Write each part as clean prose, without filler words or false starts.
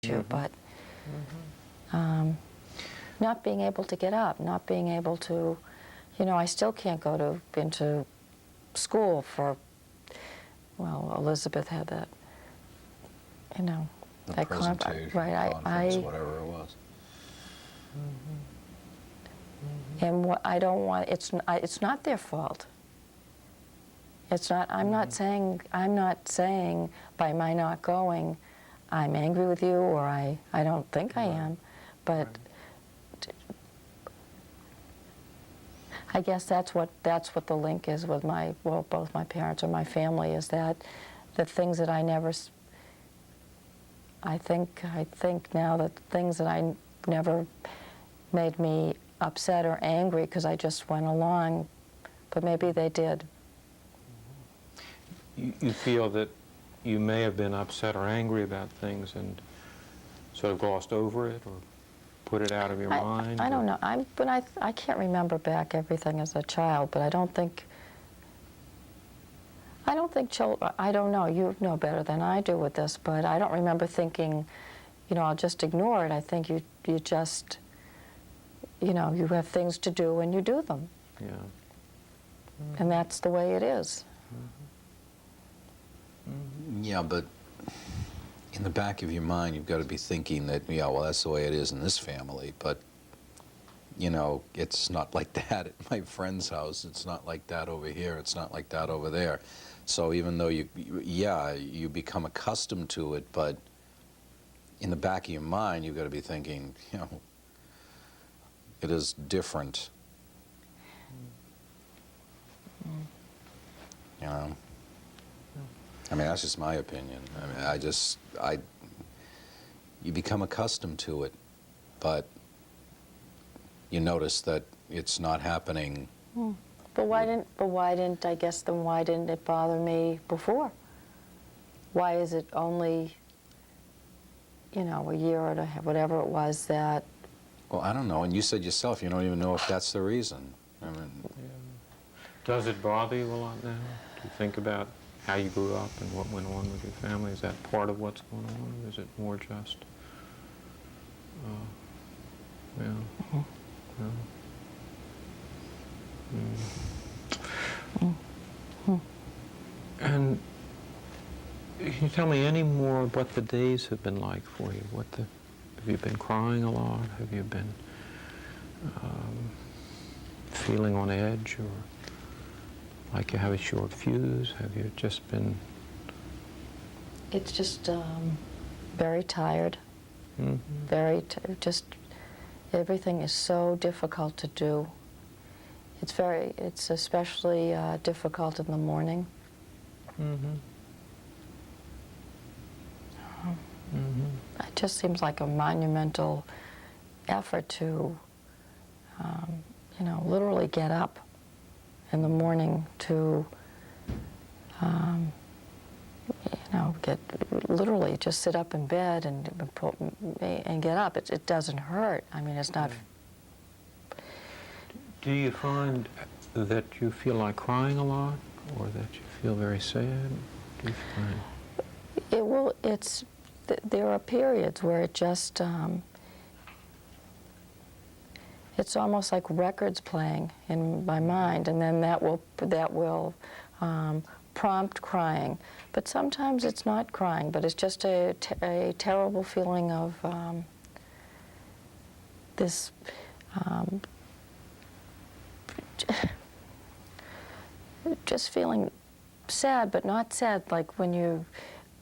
you, but not being able to get up, not being able to, I still can't go into school for, well, Elizabeth had that, The that presentation, right, conference, whatever it was. And what I don't want, it's not their fault. It's not, I'm not saying by my not going, I'm angry with you, or I don't think I am, but I guess that's what the link is with both my parents or my family, is that the things that I never, I think now that things that I never made me upset or angry because I just went along, but maybe they did. You feel that you may have been upset or angry about things and sort of glossed over it or put it out of your mind? I don't know. I can't remember back everything as a child, but I don't think children, I don't know, you know better than I do with this, but I don't remember thinking, I'll just ignore it. I think you just, you have things to do and you do them. Yeah. And that's the way it is. Yeah, but in the back of your mind, you've got to be thinking that, yeah, well, that's the way it is in this family, but, it's not like that at my friend's house. It's not like that over here. It's not like that over there. So even though you become accustomed to it, but in the back of your mind, you've got to be thinking, it is different. I mean, that's just my opinion. I mean, you become accustomed to it, but you notice that it's not happening. But why didn't it bother me before? Why is it only, a year or whatever it was that? Well, I don't know. And you said yourself, you don't even know if that's the reason. I mean, Does it bother you a lot now? Do you think about how you grew up and what went on with your family? Is that part of what's going on, or is it more just, And can you tell me any more what the days have been like for you? Have you been crying a lot? Have you been feeling on edge, or like you have a short fuse? Have you just been... It's just very tired. Just everything is so difficult to do. It's especially difficult in the morning. It just seems like a monumental effort to, literally get up in the morning to, literally just sit up in bed and get up. It doesn't hurt. I mean, it's not. Do you find that you feel like crying a lot, or that you feel very sad? Do you find... There are periods where it just, it's almost like records playing in my mind, and then that will prompt crying. But sometimes it's not crying, but it's just a terrible feeling of this just feeling sad, but not sad like when you,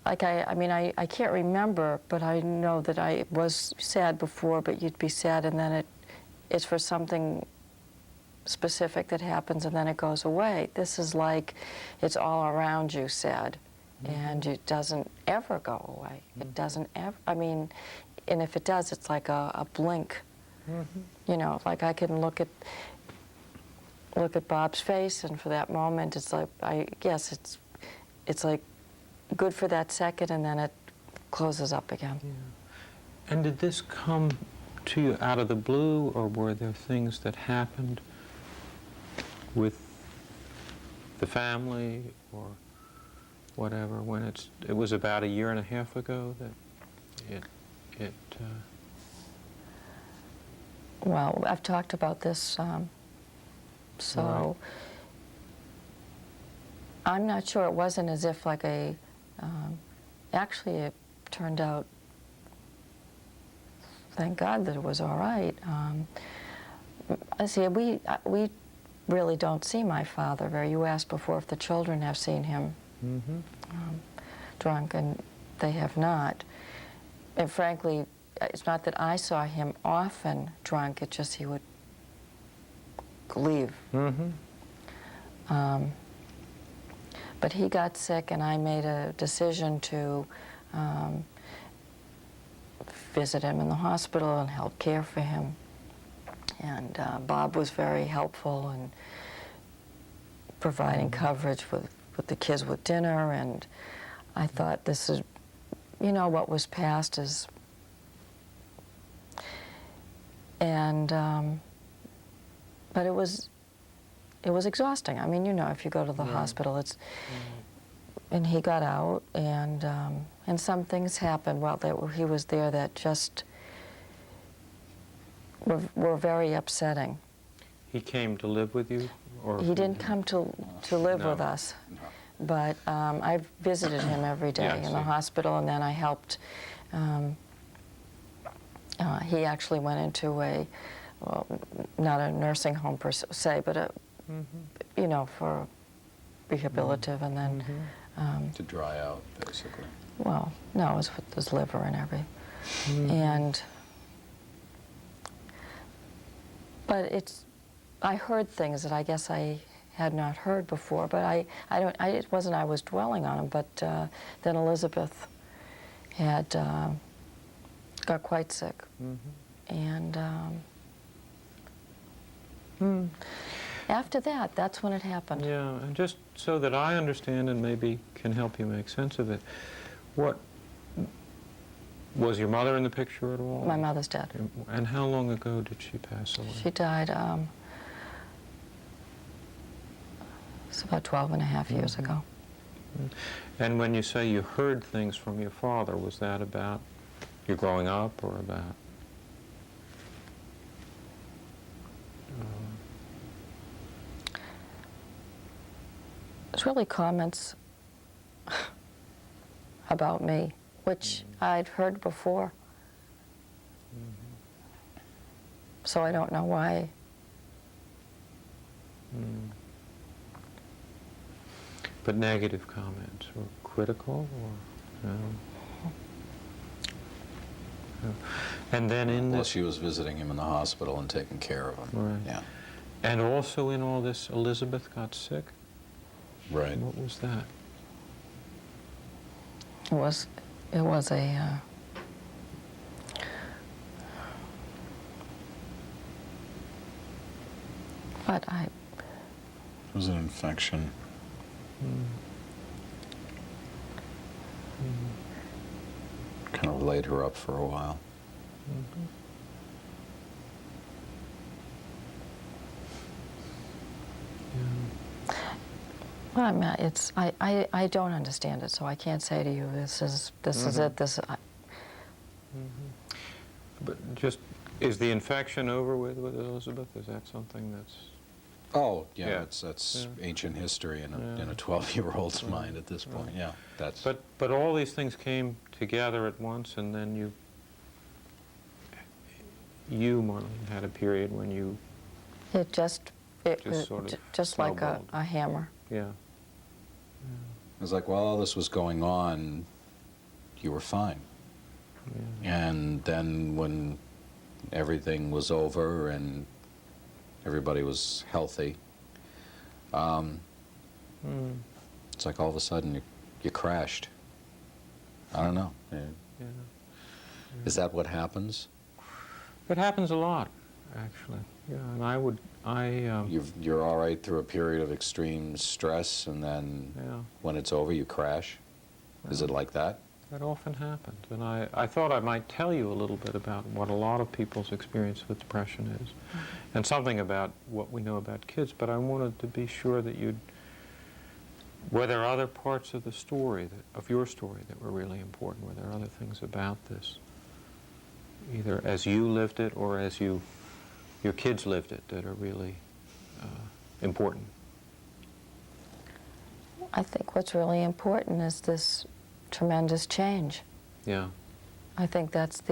like I can't remember, but I know that I was sad before, but you'd be sad and then it's for something specific that happens and then it goes away. This is like it's all around you sad, and it doesn't ever go away. It doesn't ever, and if it does, it's like a blink. Like I can look at Bob's face, and for that moment, it's like, I guess it's like good for that second, and then it closes up again. Yeah. And did this come to you out of the blue, or were there things that happened with the family or whatever when it was about a year and a half ago that it, Well, I've talked about this, so I'm not sure. It wasn't as if like actually it turned out, thank God that it was all right. I see, we really don't see my father very. You asked before if the children have seen him drunk, and they have not. And frankly, it's not that I saw him often drunk, it's just he would leave. But he got sick, and I made a decision to visit him in the hospital and help care for him. And Bob was very helpful in providing coverage with the kids with dinner, and I thought, this is, you know, what was past is, and but it was exhausting. I mean, you know, if you go to the hospital, it's, and he got out, and some things happened while he was there that just were very upsetting. he came to live with you? Or He didn't come to live No. with us, No. but I visited him every day Yeah, I in the see. hospital, and then I helped. He actually went into a, well, not a nursing home per se, but a, you know, for rehabilitative, and then, To dry out, basically. well, no, it was with his liver and everything. And, but I heard things that I guess I had not heard before, but it wasn't I was dwelling on them, but then Elizabeth had got quite sick. And after that, that's when it happened. Yeah, and just so that I understand and maybe can help you make sense of it, what, was your mother in the picture at all? My mother's dead. And how long ago did she pass away? She died, it's about 12 and a half years ago. And when you say you heard things from your father, was that about you growing up, or about? It's really comments about me, which I'd heard before. So I don't know why. But negative comments, or critical, or no? No. And then in Well, this, she was visiting him in the hospital and taking care of him. Right. Yeah. and also in all this, Elizabeth got sick. Right. What was that? It was a, but It was an infection. Kind of laid her up for a while. well, I mean, I don't understand it, so I can't say to you, this is it, But just, is the infection over with Elizabeth? Is that something that's? Oh, yeah, Yeah. that's Yeah. ancient history in Yeah. a 12-year-old's mind at this point. Yeah, that's. But all these things came together at once, and then you, Marlene, had a period when you, it just sort of just like snowballed. a hammer. yeah. It was like, while all this was going on, you were fine. And then when everything was over and everybody was healthy, it's like all of a sudden you crashed. I don't know. Yeah. Is that what happens? It happens a lot, actually. Yeah, and You're all right through a period of extreme stress, and then yeah, when it's over, you crash? Is it like that? that often happens. And I thought I might tell you a little bit about what a lot of people's experience with depression is, and something about what we know about kids, but I wanted to be sure that were there other parts of the story, of your story, that were really important? Were there other things about this either as you lived it or as your kids lived it, that are really important? I think what's really important is this tremendous change. Yeah. I think that's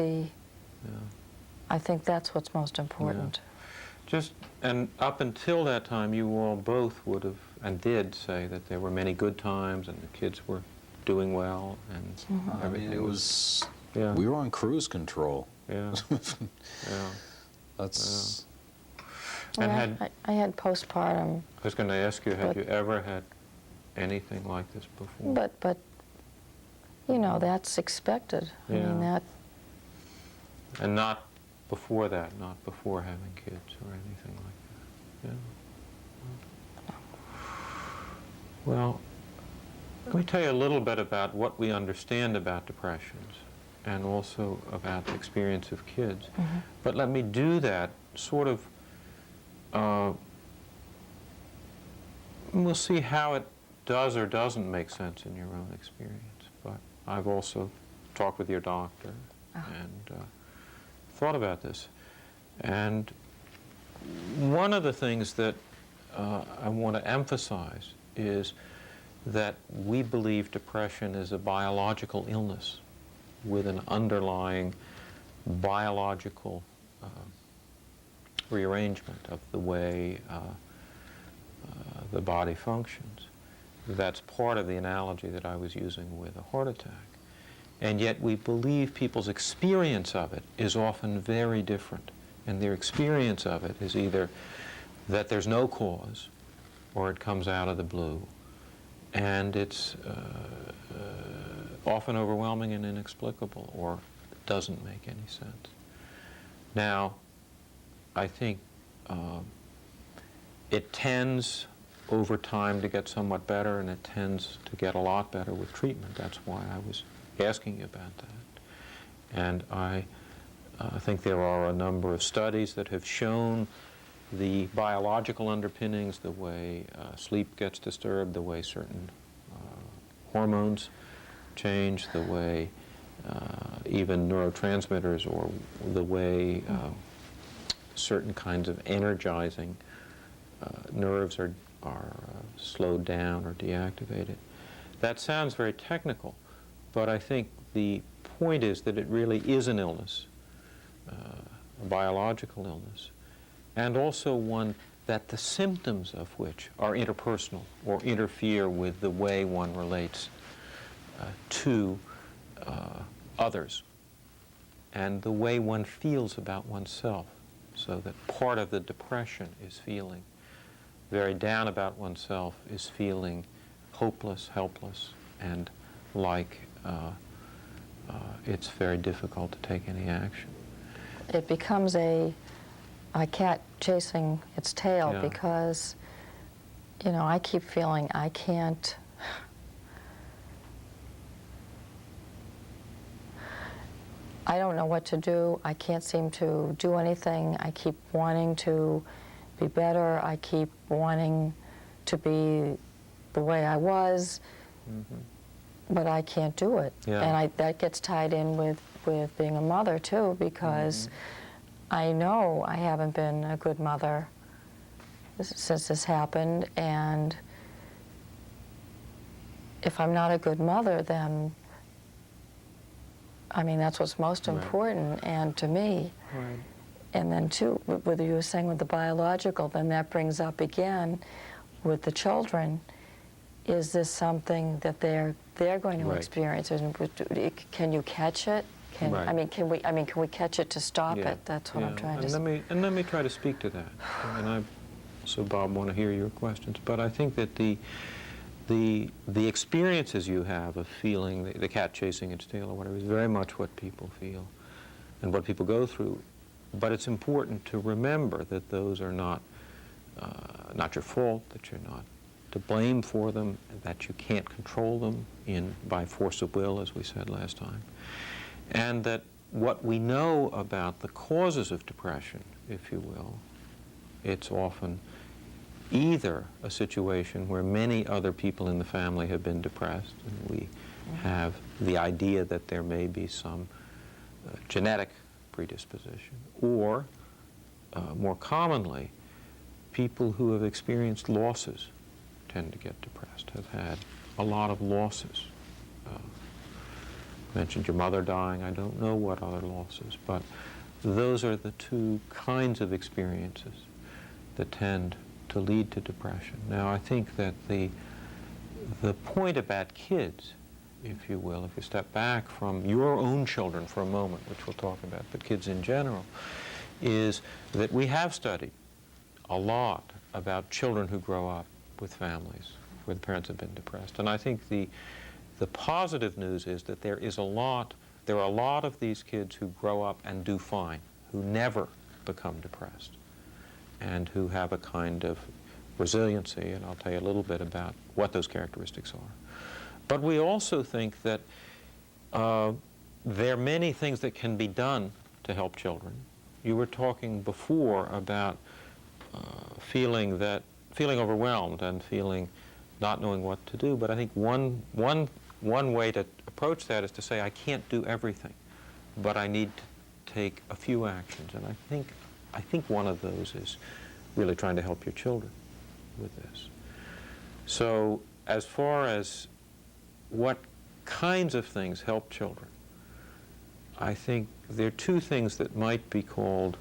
I think that's what's most important. And up until that time, you all both would have and did say that there were many good times and the kids were doing well and I everything mean, it was, yeah. we were on cruise control. Yeah. Yeah. That's, And Yeah, I had postpartum, I was going to ask you, had But- you ever had anything like this before? but you know, that's expected. I mean, Yeah. that, And not before that, not before having kids or anything like that. Yeah. Well, let me tell you a little bit about what we understand about depressions and also about the experience of kids. But let me do that sort of, we'll see how it does or doesn't make sense in your own experience. But I've also talked with your doctor and thought about this. And one of the things that I want to emphasize is that we believe depression is a biological illness with an underlying biological rearrangement of the way the body functions. That's part of the analogy that I was using with a heart attack. And yet we believe people's experience of it is often very different. And their experience of it is either that there's no cause or it comes out of the blue. And it's often overwhelming and inexplicable or doesn't make any sense. Now, I think it tends over time to get somewhat better, and it tends to get a lot better with treatment. That's why I was asking you about that. And I think there are a number of studies that have shown the biological underpinnings, the way sleep gets disturbed, the way certain hormones change, the way even neurotransmitters, or the way certain kinds of energizing nerves are slowed down or deactivated. That sounds very technical, but I think the point is that it really is an illness, a biological illness, and also one that the symptoms of which are interpersonal or interfere with the way one relates to others and the way one feels about oneself. So that part of the depression is feeling very down about oneself, is feeling hopeless, helpless, and like it's very difficult to take any action. it becomes a cat chasing its tail, Yeah. because, you know, I keep feeling I can't, I don't know what to do. I can't seem to do anything. I keep wanting to be better. I keep wanting to be the way I was, but I can't do it. Yeah. And that gets tied in with being a mother, too, because I know I haven't been a good mother since this happened, and if I'm not a good mother, then, I mean, that's what's most Right. important, and to me. Right. And then, too, whether you were saying with the biological, then that brings up again with the children, is this something that they're going to Right. experience? And can you catch it? Right. I mean, can we catch it to stop Yeah. it? That's what I'm Yeah. trying and to say. let me try to speak to that. And I also, Bob, want to hear your questions. But I think that the experiences you have of feeling the cat chasing its tail or whatever is very much what people feel and what people go through. But it's important to remember that those are not your fault, that you're not to blame for them, that you can't control them by force of will, as we said last time. And that what we know about the causes of depression, if you will, it's often either a situation where many other people in the family have been depressed, and we have the idea that there may be some genetic predisposition. Or, more commonly, people who have experienced losses tend to get depressed, have had a lot of losses. Mentioned your mother dying. I don't know what other losses, but those are the two kinds of experiences that tend to lead to depression. Now, I think that the point about kids, if you will, if you step back from your own children for a moment, which we'll talk about, but kids in general, is that we have studied a lot about children who grow up with families where the parents have been depressed. And I think the positive news is that there are a lot of these kids who grow up and do fine, who never become depressed, and who have a kind of resiliency, and I'll tell you a little bit about what those characteristics are. But we also think that there are many things that can be done to help children. You were talking before about feeling overwhelmed and feeling not knowing what to do, but I think one way to approach that is to say, I can't do everything, but I need to take a few actions. And I think one of those is really trying to help your children with this. So as far as what kinds of things help children, I think there are two things that might be called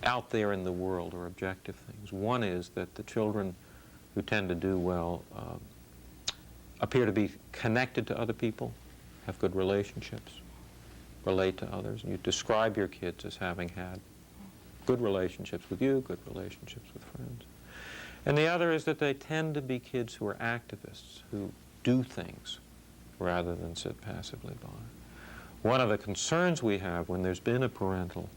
out there in the world or objective things. One is that the children who tend to do well appear to be connected to other people, have good relationships, relate to others. And you describe your kids as having had good relationships with you, good relationships with friends. And the other is that they tend to be kids who are activists, who do things rather than sit passively by. One of the concerns we have when there's been a parental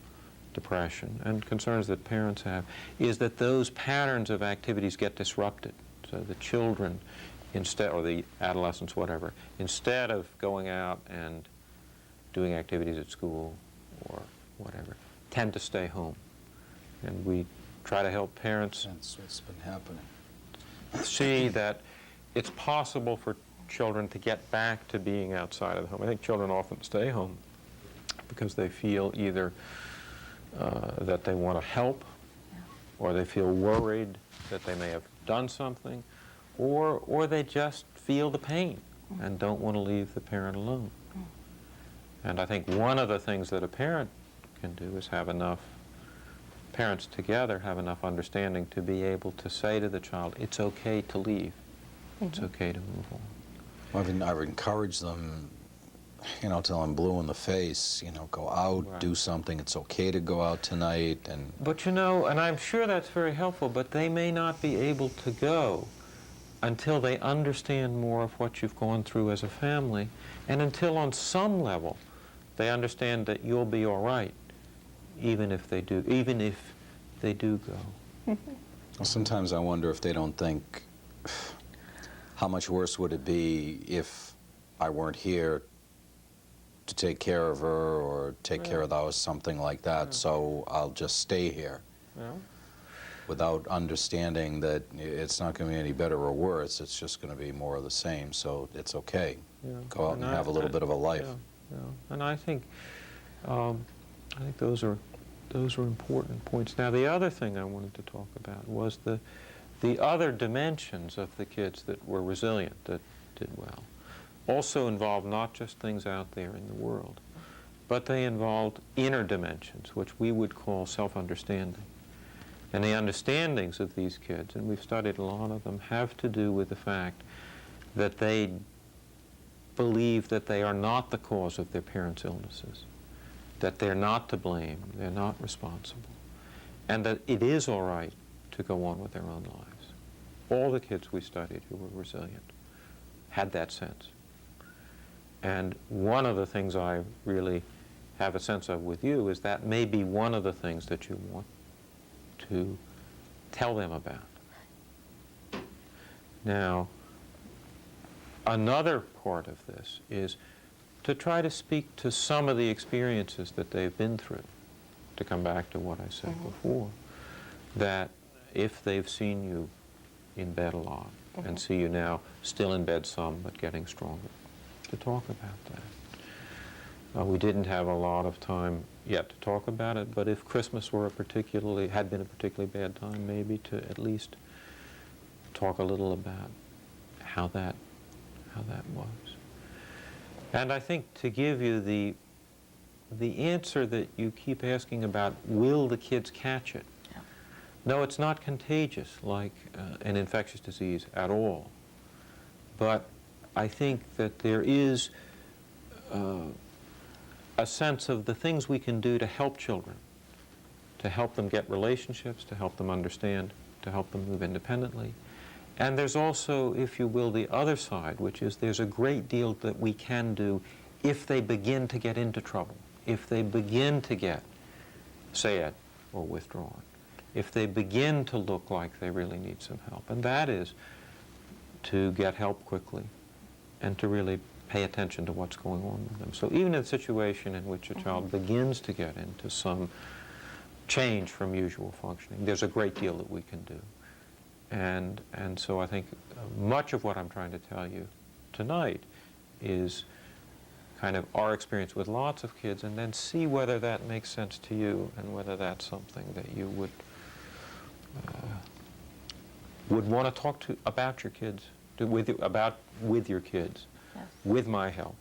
depression, and concerns that parents have, is that those patterns of activities get disrupted. So the children, instead, or the adolescents, whatever, instead of going out and doing activities at school or whatever, tend to stay home. And we try to help parents That's what's been happening. see that it's possible for children to get back to being outside of the home. I think children often stay home because they feel either that they want to help, or they feel worried that they may have done something, or they just feel the pain and don't want to leave the parent alone. And I think one of the things that a parent can do is have enough, parents together have enough understanding to be able to say to the child, it's okay to leave. It's okay to move on. Well, I've encouraged them, till I'm blue in the face, go out, Right. do something. It's okay to go out tonight. And But and I'm sure that's very helpful, but they may not be able to go until they understand more of what you've gone through as a family, and until on some level they understand that you'll be all right, even if they do go. well, sometimes I wonder if they don't think, how much worse would it be if I weren't here to take care of her or take care of the house, something like that, so I'll just stay here. Well, Without understanding that it's not going to be any better or worse, it's just going to be more of the same, so it's okay. yeah. Go out and have a little bit of a life. Yeah. And I think those are important points. Now, the other thing I wanted to talk about was the other dimensions of the kids that were resilient, that did well, also involved not just things out there in the world, but they involved inner dimensions, which we would call self-understanding. And the understandings of these kids, and we've studied a lot of them, have to do with the fact that they believe that they are not the cause of their parents' illnesses, that they're not to blame, they're not responsible, and that it is all right to go on with their own lives. All the kids we studied who were resilient had that sense. And one of the things I really have a sense of with you is that may be one of the things that you want to tell them about. Now, another part of this is to try to speak to some of the experiences that they've been through, to come back to what I said before, that if they've seen you in bed a lot and see you now still in bed some but getting stronger, to talk about that. We didn't have a lot of time yet to talk about it, but if Christmas were had been a particularly bad time, maybe to at least talk a little about how that was. And I think to give you the answer that you keep asking about, will the kids catch it? Yeah. No, it's not contagious like an infectious disease at all. But I think that there is a sense of the things we can do to help children, to help them get relationships, to help them understand, to help them move independently. And there's also, if you will, the other side, which is there's a great deal that we can do if they begin to get into trouble, if they begin to get sad or withdrawn, if they begin to look like they really need some help. And that is to get help quickly and to really pay attention to what's going on with them. So even in a situation in which a child begins to get into some change from usual functioning, there's a great deal that we can do. And so I think much of what I'm trying to tell you tonight is kind of our experience with lots of kids, and then see whether that makes sense to you and whether that's something that you would want to talk to about your kids, with your kids, Yes. with my help.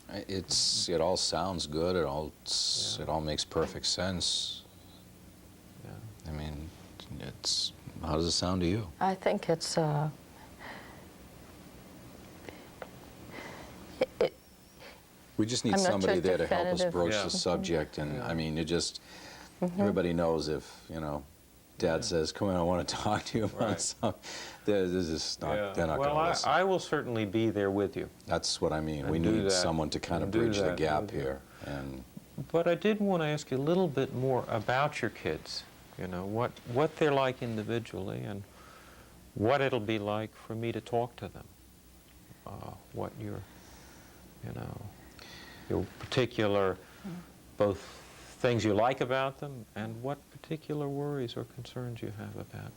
It all sounds good. It all makes perfect sense. Yeah. I mean, how does it sound to you? I think it's We just need I'm not somebody sure there to help us definitive. broach Yeah. the subject, and Yeah. I mean, everybody knows if, Dad says, come on, I want to talk to you about Right. something, they're not going to Well, listen. I will certainly be there with you. That's what I mean. And We do need that. someone to kind of And do bridge the that gap with you. here. And But I did want to ask you a little bit more about your kids, what they're like individually and what it'll be like for me to talk to them, what your particular, both things you like about them and what particular worries or concerns you have about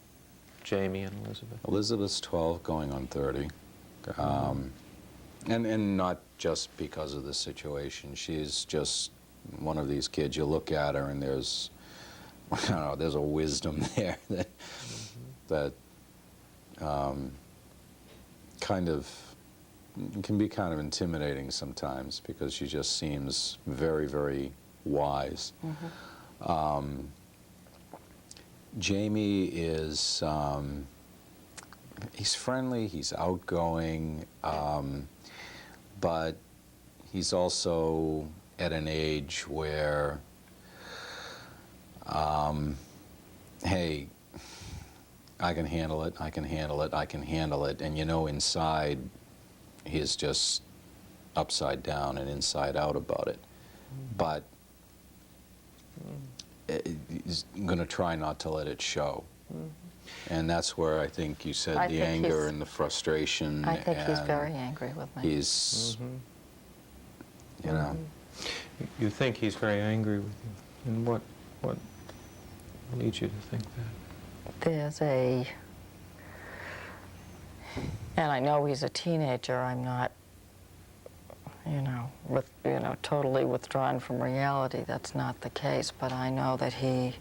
Jamie and Elizabeth. Elizabeth's 12, going on 30. And not just because of the situation. She's just one of these kids. You look at her and there's, I don't know, there's a wisdom there that kind of can be kind of intimidating sometimes, because she just seems very, very wise. Jamie is, he's friendly, he's outgoing, but he's also at an age where, hey, I can handle it, I can handle it, I can handle it, and inside he's just upside down and inside out about it. But he's going to try not to let it show. And that's where I think you said I the think anger he's- and the frustration. I think he's and very angry with me. He's, you know, You think he's very angry with you, and what leads you to think that? There's and I know he's a teenager. I'm not, totally withdrawn from reality. That's not the case. But I know that he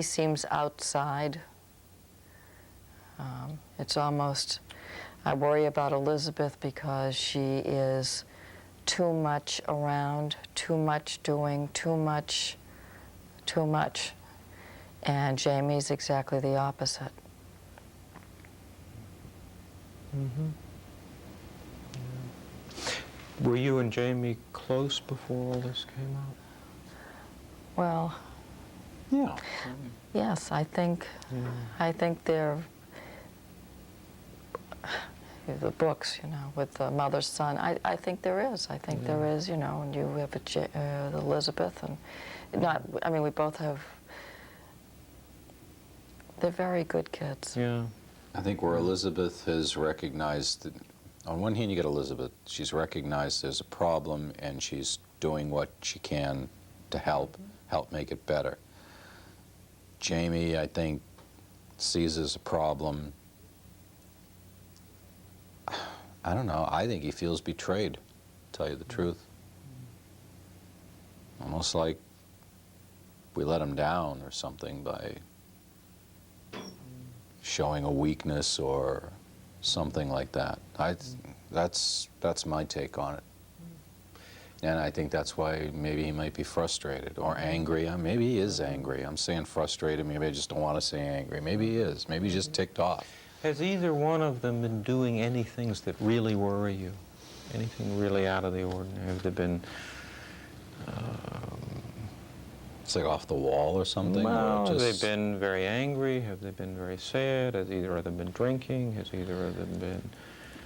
seems outside. It's almost, I worry about Elizabeth because she is too much around, too much doing, too much. And Jamie's exactly the opposite. Were you and Jamie close before all this came out? Well, yeah. yes, I think they're the books, with the mother's son. I think there is. I think there is, and you have Elizabeth, and we both have. They're very good kids. Yeah. I think where Elizabeth has recognized that, on one hand you get Elizabeth, she's recognized there's a problem and she's doing what she can to help make it better. Jamie, I think, sees as a problem. I don't know, I think he feels betrayed, tell you the truth. Almost like we let them down or something by showing a weakness or something like that. That's my take on it. And I think that's why maybe he might be frustrated or angry. Maybe he is angry. I'm saying frustrated. Maybe I just don't want to say angry. Maybe he is. Maybe he's just ticked off. Has either one of them been doing any things that really worry you? Anything really out of the ordinary? Have they been... It's like off the wall or something? Well, or have just... they been very angry? Have they been very sad? Has either of them been drinking? Has either of them been...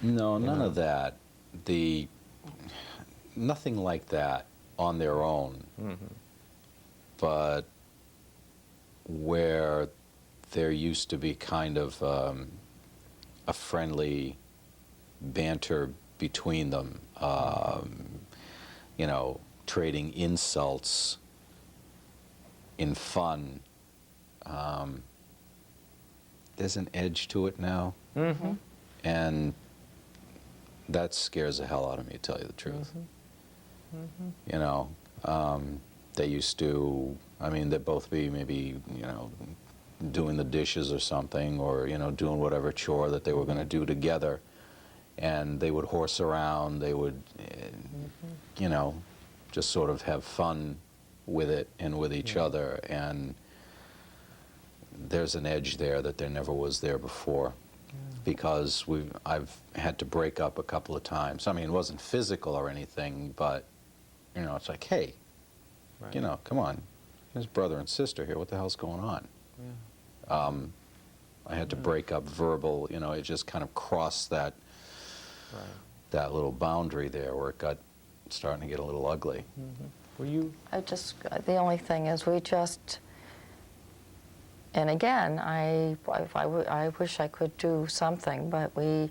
No, none of that. Nothing like that on their own. But where there used to be kind of a friendly banter between them, you know, trading insults in fun. There's an edge to it now. And that scares the hell out of me, to tell you the truth. You know, they used to, I mean, they'd both be maybe, you know, doing the dishes or something, or, you know, doing whatever chore that they were going to do together. And they would horse around, they would, you know, just sort of have fun with it and with each other. And there's an edge there that there never was there before. Because I've had to break up a couple of times. I mean, it wasn't physical or anything, but, you know, it's like, hey, you know, come on. There's brother and sister here. What the hell's going on? I had to break up verbal, you know, it just kind of crossed that that little boundary there where it got starting to get a little ugly. Were you? The only thing is we just, and again, I wish I could do something, but we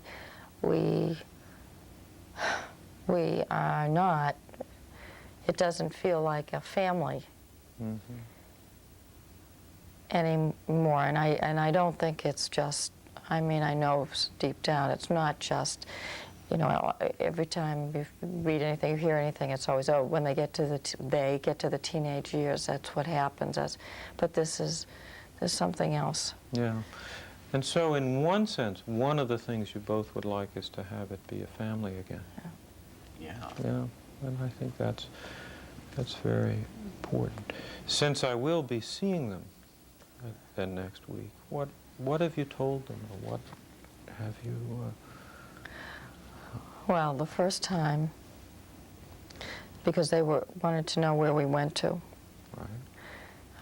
are not, it doesn't feel like a family anymore. And I don't think it's just, I mean, I know deep down it's not just, you know, every time you read anything, you hear anything, it's always, oh, when they get to the teenage years, that's what happens. But there's something else. Yeah. And so in one sense, one of the things you both would like is to have it be a family again. Yeah. Yeah. And I think that's very important. Since I will be seeing them then next week, what have you told them, or what have you... Well, the first time, because they wanted to know where we went to.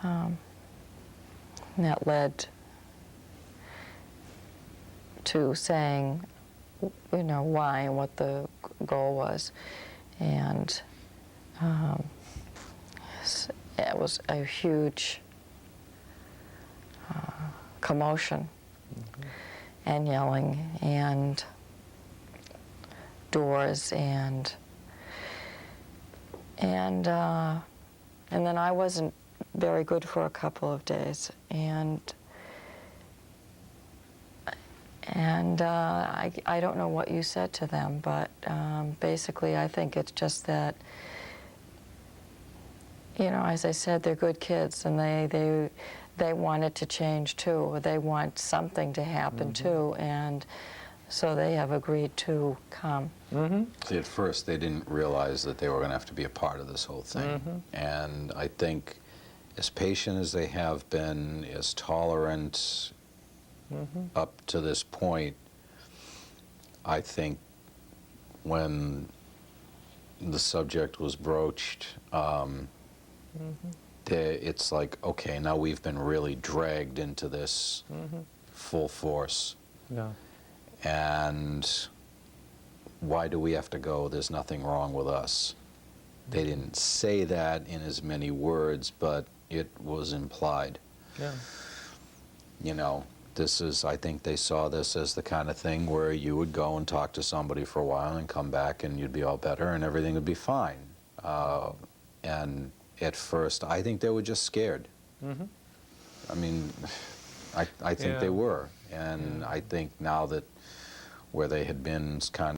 And that led to saying, you know, why and what the goal was. And it was a huge commotion and yelling and doors and then I wasn't very good for a couple of days, and I don't know what you said to them, but basically I think it's just that, you know, as I said, they're good kids, and they want it to change too, or they want something to happen too, and so they have agreed to come. See, at first they didn't realize that they were going to have to be a part of this whole thing. And I think as patient as they have been, as tolerant up to this point, I think when the subject was broached, it's like, okay, now we've been really dragged into this full force. Yeah. And why do we have to go? There's nothing wrong with us. They didn't say that in as many words, but it was implied. Yeah. You know, I think they saw this as the kind of thing where you would go and talk to somebody for a while and come back and you'd be all better and everything would be fine. And at first, I think they were just scared. I mean, I think they were. And I think now that where they had been kind